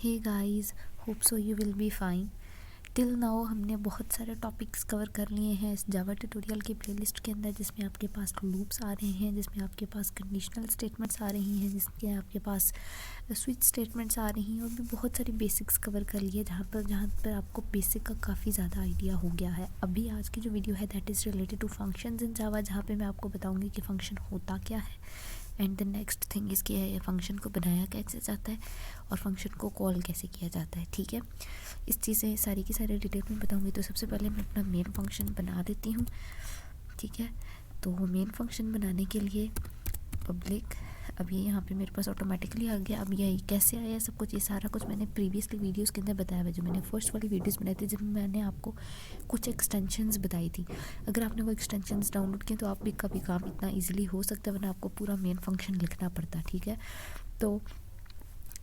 Hey guys, hope so you will be fine. Till now हमने बहुत सारे topics cover कर लिए हैं इस जावा ट्यूटोरियल की प्लेलिस्ट के अंदर, जिसमें आपके पास लूप्स आ रहे हैं, जिसमें आपके पास कंडीशनल स्टेटमेंट्स आ रही हैं, जिसमें आपके पास स्विच स्टेटमेंट्स आ रही हैं, और भी बहुत सारी बेसिक्स कवर कर लिए जहाँ पर आपको बेसिक का काफ़ी ज़्यादा आइडिया हो गया है। अभी आज की जो वीडियो है that is related to functions in Java, जहाँ पे मैं आपको बताऊँगी कि फ़ंक्शन होता क्या है एंड द नेक्स्ट थिंग इसकी है फंक्शन को बनाया कैसे जाता है और फंक्शन को कॉल कैसे किया जाता है। ठीक है, इस चीज़ें सारी की सारी डिटेल में बताऊंगी। तो सबसे पहले मैं अपना मेन फंक्शन बना देती हूँ। ठीक है, तो मेन फंक्शन बनाने के लिए पब्लिक, अब ये यहाँ पे मेरे पास ऑटोमेटिकली आ गया। अब ये कैसे आया सब कुछ, ये सारा कुछ मैंने प्रीवियसली वीडियोस के अंदर बताया हुआ, जो मैंने फर्स्ट वाली वीडियोस बनाई थी, जब मैंने आपको कुछ एक्सटेंशंस बताई थी। अगर आपने वो एक्सटेंशंस डाउनलोड किए तो आप भी कभी काम इतना इजीली हो सकता है, वरना आपको पूरा मेन फंक्शन लिखना पड़ता। ठीक है, तो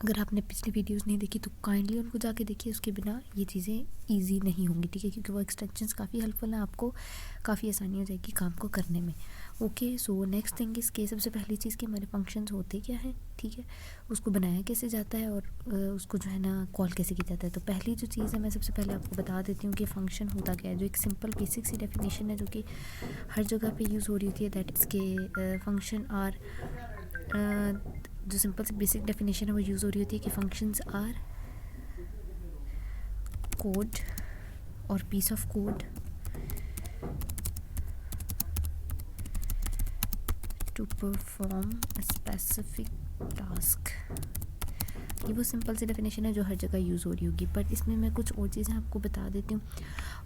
अगर आपने पिछली वीडियोस नहीं देखी तो काइंडली उनको जाके देखिए, उसके बिना ये चीज़ें इजी नहीं होंगी। ठीक है, क्योंकि वो एक्सटेंशंस काफ़ी हेल्पफुल हैं, आपको काफ़ी आसानी हो जाएगी काम को करने में। ओके, सो नेक्स्ट थिंग इसके सबसे पहली चीज़ कि हमारे फंक्शंस होते क्या हैं। ठीक है, उसको बनाया कैसे जाता है और उसको जो है ना कॉल कैसे किया जाता है। तो पहली जो चीज़ है मैं सबसे पहले आपको बता देती हूँ कि फ़ंक्शन होता क्या है, जो एक सिंपल बेसिक सी डेफिनेशन है जो कि हर जगह पे यूज़ हो रही होती है। दैट इसके फंक्शन आर, जो सिंपल सी बेसिक डेफिनेशन है वो यूज़ हो रही होती है कि फंक्शंस आर कोड और piece of code to perform a specific task. ये वो सिंपल सी डेफिनेशन है जो हर जगह यूज़ हो रही होगी, बट इसमें मैं कुछ और चीज़ें आपको बता देती हूँ।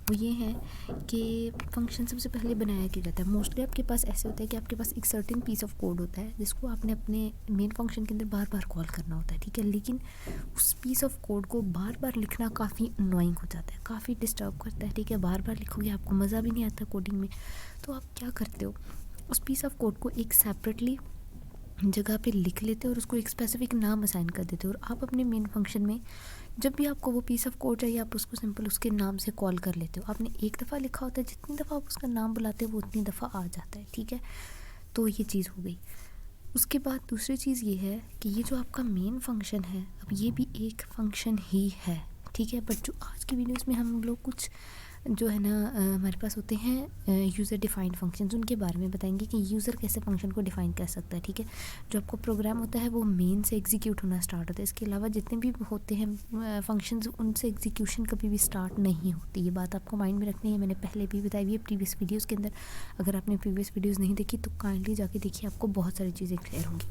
वो ये है कि फंक्शन सबसे पहले बनाया क्या जाता है। मोस्टली आपके पास ऐसे होता है कि आपके पास एक सर्टेन पीस ऑफ कोड होता है जिसको आपने अपने मेन फंक्शन के अंदर बार बार कॉल करना होता है। ठीक है, लेकिन उस पीस ऑफ कोड को बार बार लिखना काफ़ी अननोइंग हो जाता है, काफ़ी डिस्टर्ब करता है। ठीक है, बार बार लिखोगे आपको मज़ा भी नहीं आता कोडिंग में। तो आप क्या करते हो, उस पीस ऑफ कोड को एक सेपरेटली जगह पे लिख लेते हो और उसको एक स्पेसिफिक नाम असाइन कर देते हो, और आप अपने मेन फंक्शन में जब भी आपको वो पीस ऑफ कोड चाहिए आप उसको सिंपल उसके नाम से कॉल कर लेते हो। आपने एक दफ़ा लिखा होता है, जितनी दफ़ा आप उसका नाम बुलाते हो वो उतनी दफ़ा आ जाता है। ठीक है, तो ये चीज़ हो गई। उसके बाद दूसरी चीज़ ये है कि ये जो आपका मेन फंक्शन है, अब ये भी एक फंक्शन ही है। ठीक है, बट जो आज की वीडियोस में हम लोग कुछ जो है ना हमारे पास होते हैं यूज़र डिफाइंड फंक्शंस, उनके बारे में बताएंगे कि यूज़र कैसे फंक्शन को डिफ़ाइन कर सकता है। ठीक है, जो आपको प्रोग्राम होता है वो मेन से एग्जीक्यूट होना स्टार्ट होता है। इसके अलावा जितने भी होते हैं फंक्शंस, उनसे एग्जीक्यूशन कभी भी स्टार्ट नहीं होती। ये बात आपको माइंड में रखनी है, मैंने पहले भी बताई हुई है प्रीवियस वीडियोज़ के अंदर। अगर आपने प्रीवियस वीडियोज़ नहीं देखी तो काइंडली जाके देखिए, आपको बहुत सारी चीज़ें क्लियर होंगी।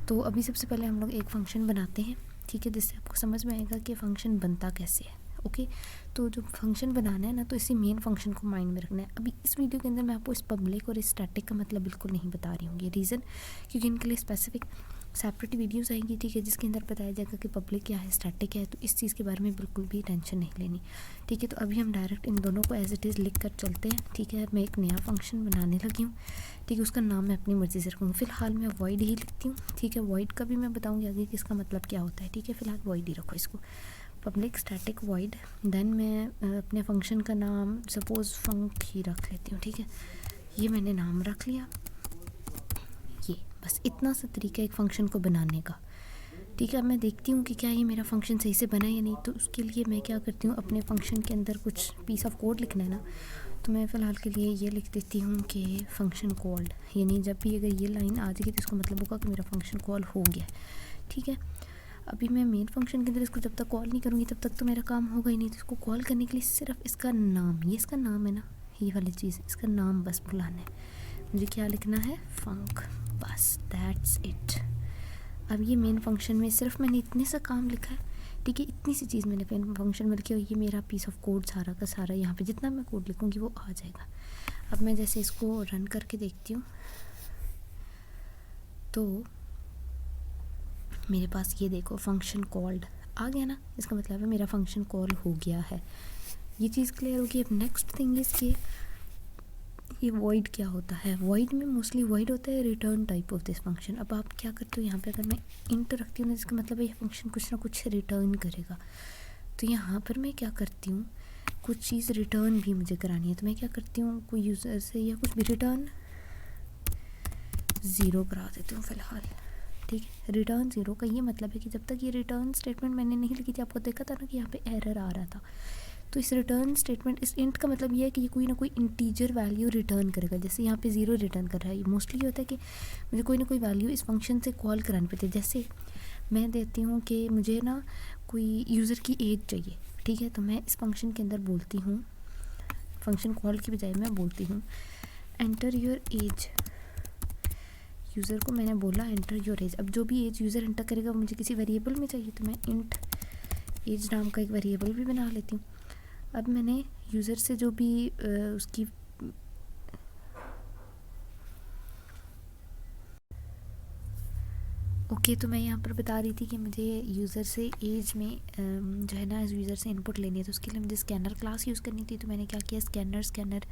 तो अभी सबसे पहले हम लोग एक फ़ंक्शन बनाते हैं। ठीक है, जिससे आपको समझ में आएगा कि फ़ंक्शन बनता कैसे है। ओके, तो जो फंक्शन बनाना है ना, तो इसी मेन फंक्शन को माइंड में रखना है। अभी इस वीडियो के अंदर मैं आपको इस पब्लिक और इस स्टैटिक का मतलब बिल्कुल नहीं बता रही हूँ। ये रीज़न क्योंकि इनके लिए स्पेसिफिक सेपरेट वीडियोस आएंगी। ठीक है, जिसके अंदर बताया जाएगा कि पब्लिक क्या है, स्टैटिक है, तो इस चीज़ के बारे में बिल्कुल भी टेंशन नहीं लेनी। ठीक है, तो अभी हम डायरेक्ट इन दोनों को एज इट इज़ लिख कर चलते हैं। ठीक है, मैं एक नया फंक्शन बनाने लगी हूँ। ठीक है, उसका नाम मैं अपनी मर्ज़ी से रखूँगी। फ़िलहाल मैं वॉइड ही लिखती हूँ। ठीक है, वॉइड का भी मैं बताऊँगी आगे कि इसका मतलब क्या होता है। ठीक है, फ़िलहाल वॉइड ही रखो इसको, पब्लिक स्टैटिक वॉइड। देन मैं अपने फंक्शन का नाम सपोज़ फंक ही रख लेती हूँ। ठीक है, ये मैंने नाम रख लिया। ये बस इतना सा तरीका एक फ़ंक्शन को बनाने का। ठीक है, अब मैं देखती हूँ कि क्या ये मेरा फंक्शन सही से बना या नहीं। तो उसके लिए मैं क्या करती हूँ, अपने फंक्शन के अंदर कुछ पीस ऑफ कोड लिखना है ना, तो मैं फ़िलहाल के लिए ये लिख देती हूँ कि फंक्शन कॉल्ड, यानी जब भी अगर ये लाइन आ जाएगी तो इसका मतलब होगा कि मेरा फंक्शन कॉल हो गया। ठीक है, अभी मैं मेन फंक्शन के अंदर इसको जब तक कॉल नहीं करूँगी तब तक तो मेरा काम होगा ही नहीं। तो इसको कॉल करने के लिए सिर्फ इसका नाम, ये इसका नाम है ना, ये वाली चीज़, इसका नाम बस बुलाना है। मुझे क्या लिखना है, फंक, बस दैट्स इट। अब ये मेन फंक्शन में सिर्फ मैंने इतने सा काम लिखा है। ठीक है, इतनी सी चीज़ मैंने मेन फंक्शन में लिखी और ये मेरा पीस ऑफ कोड सारा का सारा यहाँ पे जितना मैं कोड लिखूँगी वो आ जाएगा। अब मैं जैसे इसको रन करके देखती हूँ तो मेरे पास ये देखो फंक्शन कॉल्ड आ गया ना, इसका मतलब है मेरा फंक्शन कॉल हो गया है। ये चीज़ क्लियर होगी। अब नेक्स्ट थिंग इज़ कि ये वॉइड क्या होता है। वॉइड में मोस्टली वॉइड होता है return type of this function. अब आप क्या करते हो, यहाँ पे अगर मैं इंट रखती हूँ ना, इसका मतलब है ये फंक्शन कुछ ना कुछ रिटर्न करेगा। तो यहाँ पर मैं क्या करती हूँ, कुछ चीज़ रिटर्न भी मुझे करानी है, तो मैं क्या करती हूँ, कोई यूज़र से या कुछ भी रिटर्न 0 करा देती हूँ फ़िलहाल। ठीक है। रिटर्न 0 का ये मतलब है कि जब तक ये रिटर्न स्टेटमेंट मैंने नहीं लिखी थी, आपको देखा था ना कि यहाँ पे एरर आ रहा था, तो इस रिटर्न स्टेटमेंट, इस इंट का मतलब ये है कि ये कोई ना कोई इंटीजर वैल्यू रिटर्न करेगा। जैसे यहाँ पे 0 रिटर्न कर रहा है, मोस्टली होता है कि मुझे कोई ना कोई वैल्यू इस फंक्शन से कॉल करानी पड़ती है। जैसे मैं देती हूँ कि मुझे ना कोई यूज़र की एज चाहिए, ठीक है, तो मैं इस फंक्शन के अंदर बोलती हूँ, फंक्शन कॉल की बजाय मैं बोलती हूँ एंटर योर एज। यूज़र को मैंने बोला एंटर योर एज। अब जो भी एज यूज़र एंटर करेगा वो मुझे किसी वेरिएबल में चाहिए, तो मैं इंट एज नाम का एक वेरिएबल भी बना लेती हूँ। अब मैंने यूज़र से जो भी उसकी ओके, तो मैं यहाँ पर बता रही थी कि मुझे यूज़र से एज में जो है ना यूज़र से इनपुट लेनी है, तो उसके लिए मुझे स्कैनर क्लास यूज़ करनी थी। तो मैंने क्या किया, scanner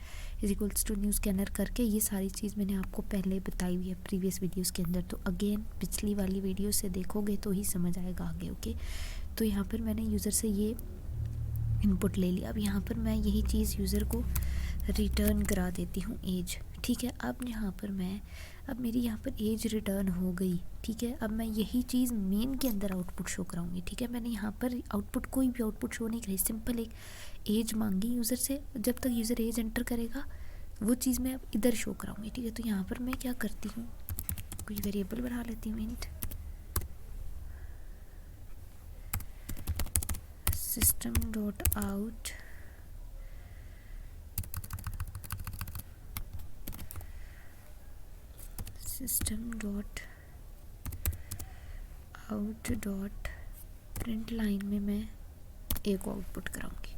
is equals to new scanner करके ये सारी चीज़ मैंने आपको पहले बताई हुई है प्रीवियस वीडियोस के अंदर। तो अगेन पिछली वाली वीडियो से देखोगे तो ही समझ आएगा आगे। ओके, तो यहाँ पर मैंने यूज़र से ये इनपुट ले लिया। अब यहाँ पर मैं यही चीज़ यूज़र को रिटर्न करा देती हूँ एज, ठीक है। अब मेरी यहाँ पर एज रिटर्न हो गई, ठीक है। अब मैं यही चीज़ मेन के अंदर आउटपुट शो कराऊंगी, ठीक है। मैंने यहाँ पर आउटपुट कोई भी आउटपुट शो नहीं कराई, सिंपल एक एज मांगी यूज़र से। जब तक यूज़र एज एंटर करेगा वो चीज़ मैं अब इधर शो कराऊंगी, ठीक है। तो यहाँ पर मैं क्या करती हूँ, कोई वेरिएबल बना लेती हूँ, int system dot out system dot out dot print line में मैं एक आउटपुट कराऊंगी।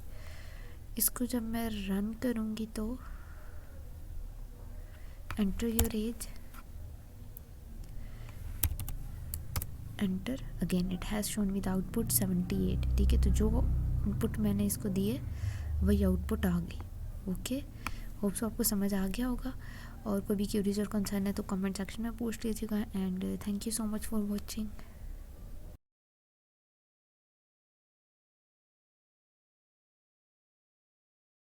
इसको जब मैं रन करूंगी तो enter your age, enter again, it has shown with output 78, ठीक है। तो जो इनपुट मैंने इसको दिए वही आउटपुट आ गई। ओके, होप सो आपको समझ आ गया होगा। और कोई भी क्यूरीज और कंसर्न है तो कमेंट सेक्शन में पूछ लीजिएगा। And thank you so much for watching.